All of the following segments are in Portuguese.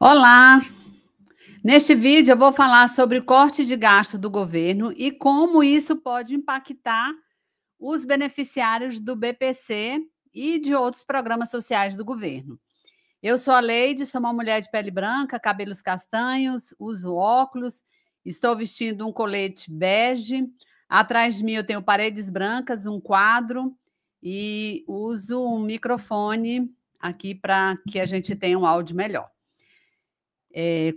Olá! Neste vídeo eu vou falar sobre o corte de gasto do governo e como isso pode impactar os beneficiários do BPC e de outros programas sociais do governo. Eu sou a Leide, sou uma mulher de pele branca, cabelos castanhos, uso óculos, estou vestindo um colete bege, atrás de mim eu tenho paredes brancas, um quadro e uso um microfone aqui para que a gente tenha um áudio melhor.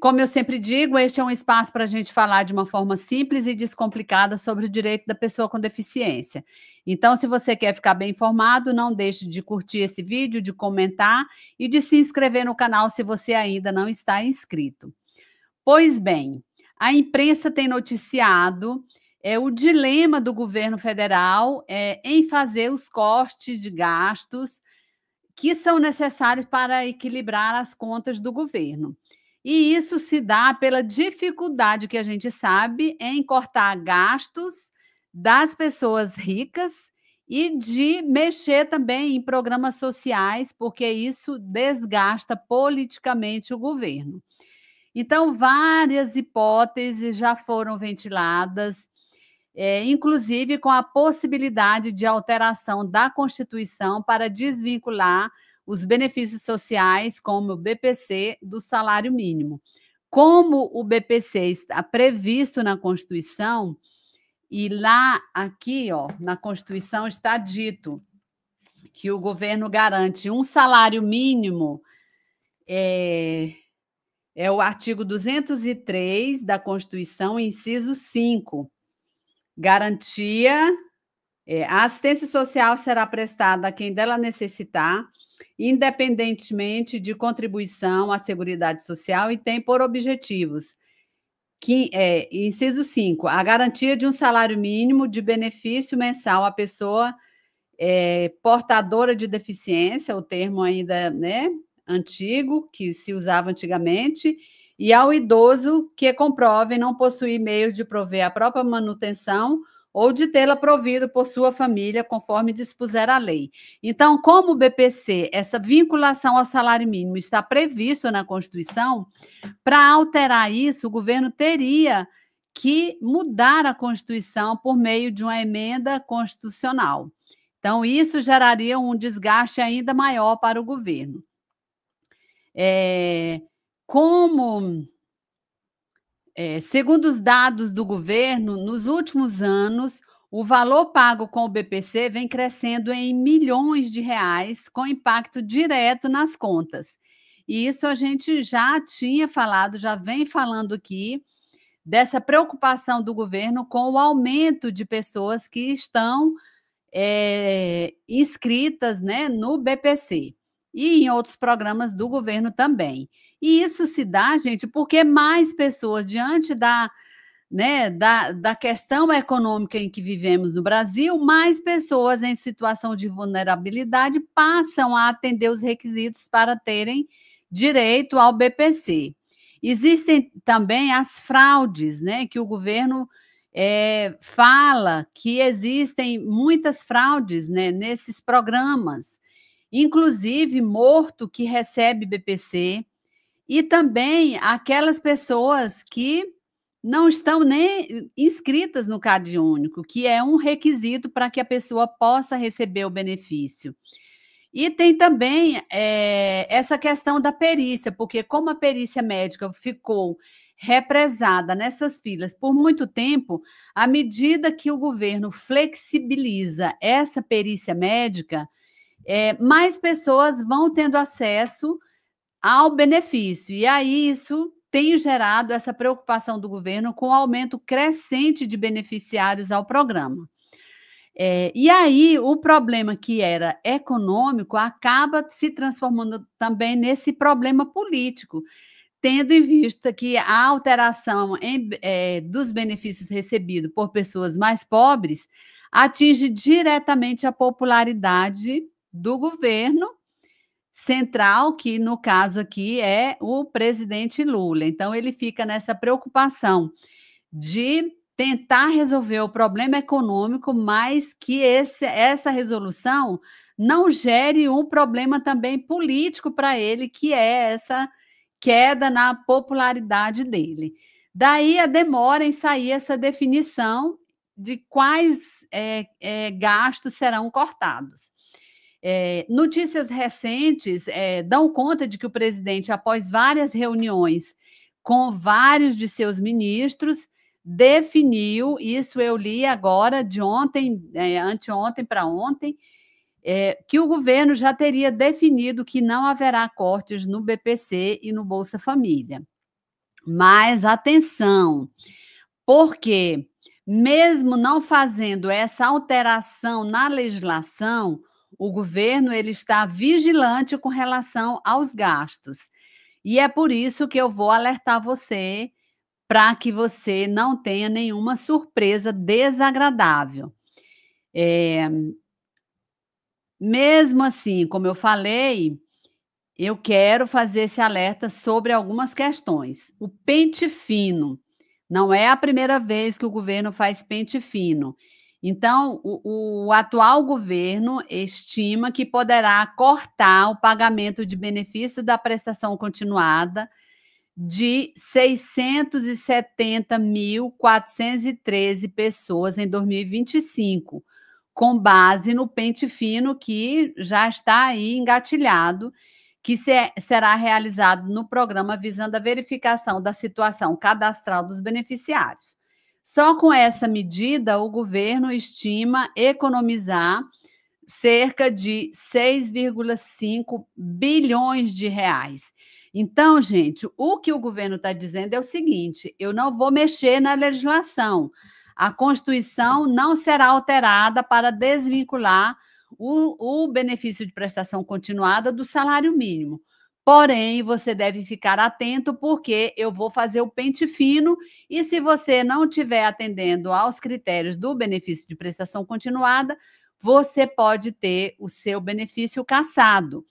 Como eu sempre digo, este é um espaço para a gente falar de uma forma simples e descomplicada sobre o direito da pessoa com deficiência. Então, se você quer ficar bem informado, não deixe de curtir esse vídeo, de comentar e de se inscrever no canal se você ainda não está inscrito. Pois bem, a imprensa tem noticiado o dilema do governo federal em fazer os cortes de gastos que são necessários para equilibrar as contas do governo. E isso se dá pela dificuldade que a gente sabe em cortar gastos das pessoas ricas e de mexer também em programas sociais, porque isso desgasta politicamente o governo. Então, várias hipóteses já foram ventiladas, inclusive com a possibilidade de alteração da Constituição para desvincular os benefícios sociais, como o BPC, do salário mínimo. Como o BPC está previsto na Constituição, e lá, aqui, ó, na Constituição está dito que o governo garante um salário mínimo, é o artigo 203 da Constituição, inciso 5, garantia, a assistência social será prestada a quem dela necessitar, independentemente de contribuição à Seguridade Social, e tem por objetivos, inciso 5, a garantia de um salário mínimo de benefício mensal à pessoa portadora de deficiência, o termo ainda, né, antigo, que se usava antigamente, e ao idoso que comprove não possuir meios de prover a própria manutenção ou de tê-la provido por sua família, conforme dispuser a lei. Então, como o BPC, essa vinculação ao salário mínimo está previsto na Constituição, para alterar isso, o governo teria que mudar a Constituição por meio de uma emenda constitucional. Então, isso geraria um desgaste ainda maior para o governo. Segundo os dados do governo, nos últimos anos, o valor pago com o BPC vem crescendo em milhões de reais, com impacto direto nas contas. E isso a gente já tinha falado, já vem falando aqui, dessa preocupação do governo com o aumento de pessoas que estão inscritas, né, no BPC e em outros programas do governo também. E isso se dá, gente, porque mais pessoas, diante da questão econômica em que vivemos no Brasil, mais pessoas em situação de vulnerabilidade passam a atender os requisitos para terem direito ao BPC. Existem também as fraudes, né, que o governo fala que existem muitas fraudes, né, nesses programas, inclusive morto que recebe BPC, e também aquelas pessoas que não estão nem inscritas no CadÚnico, que é um requisito para que a pessoa possa receber o benefício. E tem também essa questão da perícia, porque como a perícia médica ficou represada nessas filas por muito tempo, à medida que o governo flexibiliza essa perícia médica, mais pessoas vão tendo acesso ao benefício. E aí isso tem gerado essa preocupação do governo com o aumento crescente de beneficiários ao programa. E aí o problema que era econômico acaba se transformando também nesse problema político, tendo em vista que a alteração dos benefícios recebidos por pessoas mais pobres atinge diretamente a popularidade do governo central, que no caso aqui é o presidente Lula. Então, ele fica nessa preocupação de tentar resolver o problema econômico, mas que essa resolução não gere um problema também político para ele, que é queda na popularidade dele. Daí a demora em sair essa definição de quais gastos serão cortados. Notícias recentes dão conta de que o presidente, após várias reuniões com vários de seus ministros, definiu, isso eu li agora, de ontem, anteontem para ontem, que o governo já teria definido que não haverá cortes no BPC e no Bolsa Família. Mas atenção, porque mesmo não fazendo essa alteração na legislação, o governo ele está vigilante com relação aos gastos. E é por isso que eu vou alertar você para que você não tenha nenhuma surpresa desagradável. Mesmo assim, como eu falei, eu quero fazer esse alerta sobre algumas questões. O pente fino. Não é a primeira vez que o governo faz pente fino. Então, o atual governo estima que poderá cortar o pagamento de benefício da prestação continuada de 670.413 pessoas em 2025, com base no pente fino que já está aí engatilhado, que será realizado no programa visando a verificação da situação cadastral dos beneficiários. Só com essa medida, o governo estima economizar cerca de 6,5 bilhões de reais. Então, gente, o que o governo está dizendo é o seguinte: eu não vou mexer na legislação. A Constituição não será alterada para desvincular o benefício de prestação continuada do salário mínimo. Porém, você deve ficar atento, porque eu vou fazer o pente fino, e se você não estiver atendendo aos critérios do benefício de prestação continuada, você pode ter o seu benefício cassado.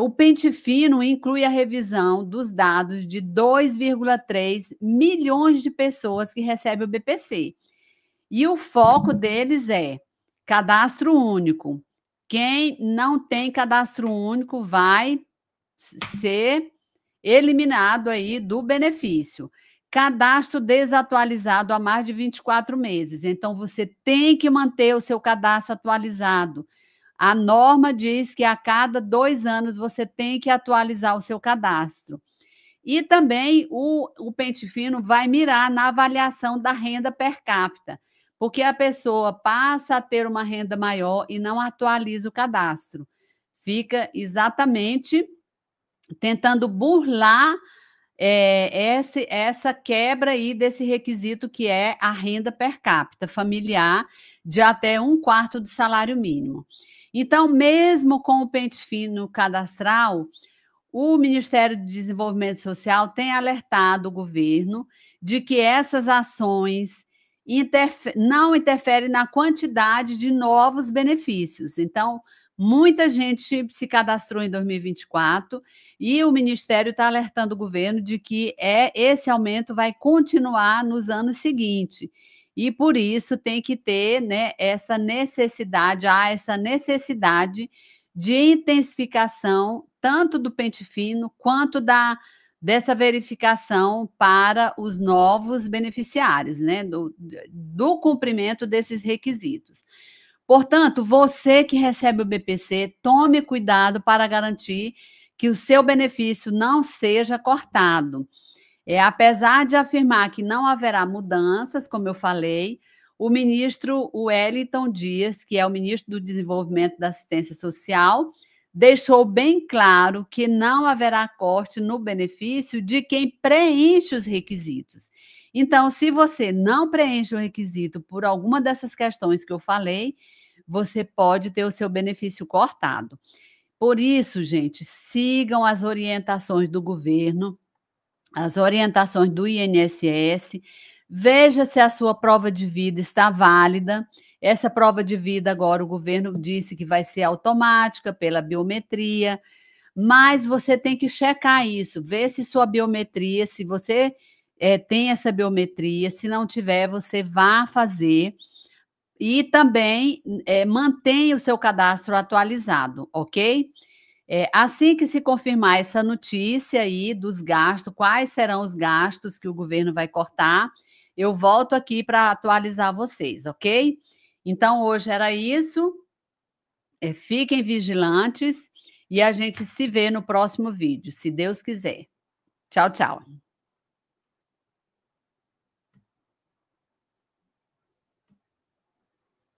O pente fino inclui a revisão dos dados de 2,3 milhões de pessoas que recebem o BPC. E o foco deles é cadastro único. Quem não tem cadastro único vai ser eliminado aí do benefício. Cadastro desatualizado há mais de 24 meses. Então, você tem que manter o seu cadastro atualizado. A norma diz que a cada 2 anos você tem que atualizar o seu cadastro. E também o pente fino vai mirar na avaliação da renda per capita, porque a pessoa passa a ter uma renda maior e não atualiza o cadastro. Fica exatamente tentando burlar essa quebra aí desse requisito que é a renda per capita familiar de até 1/4 do salário mínimo. Então, mesmo com o pente fino cadastral, o Ministério do Desenvolvimento Social tem alertado o governo de que essas ações não interferem na quantidade de novos benefícios. Então, muita gente se cadastrou em 2024 e o Ministério está alertando o governo de que esse aumento vai continuar nos anos seguintes. E, por isso, tem que ter, né, essa necessidade de intensificação tanto do pente fino quanto dessa verificação para os novos beneficiários, né, do cumprimento desses requisitos. Portanto, você que recebe o BPC, tome cuidado para garantir que o seu benefício não seja cortado. Apesar de afirmar que não haverá mudanças, como eu falei, o ministro Wellington Dias, que é o ministro do Desenvolvimento da Assistência Social, deixou bem claro que não haverá corte no benefício de quem preenche os requisitos. Então, se você não preenche o requisito por alguma dessas questões que eu falei, você pode ter o seu benefício cortado. Por isso, gente, sigam as orientações do governo, as orientações do INSS, veja se a sua prova de vida está válida. Essa prova de vida agora o governo disse que vai ser automática pela biometria, mas você tem que checar isso, ver se sua biometria, se você tem essa biometria, se não tiver, você vá fazer. E também mantenha o seu cadastro atualizado, ok? Assim que se confirmar essa notícia aí dos gastos, quais serão os gastos que o governo vai cortar, eu volto aqui para atualizar vocês, ok? Então, hoje era isso. Fiquem vigilantes e a gente se vê no próximo vídeo, se Deus quiser. Tchau, tchau.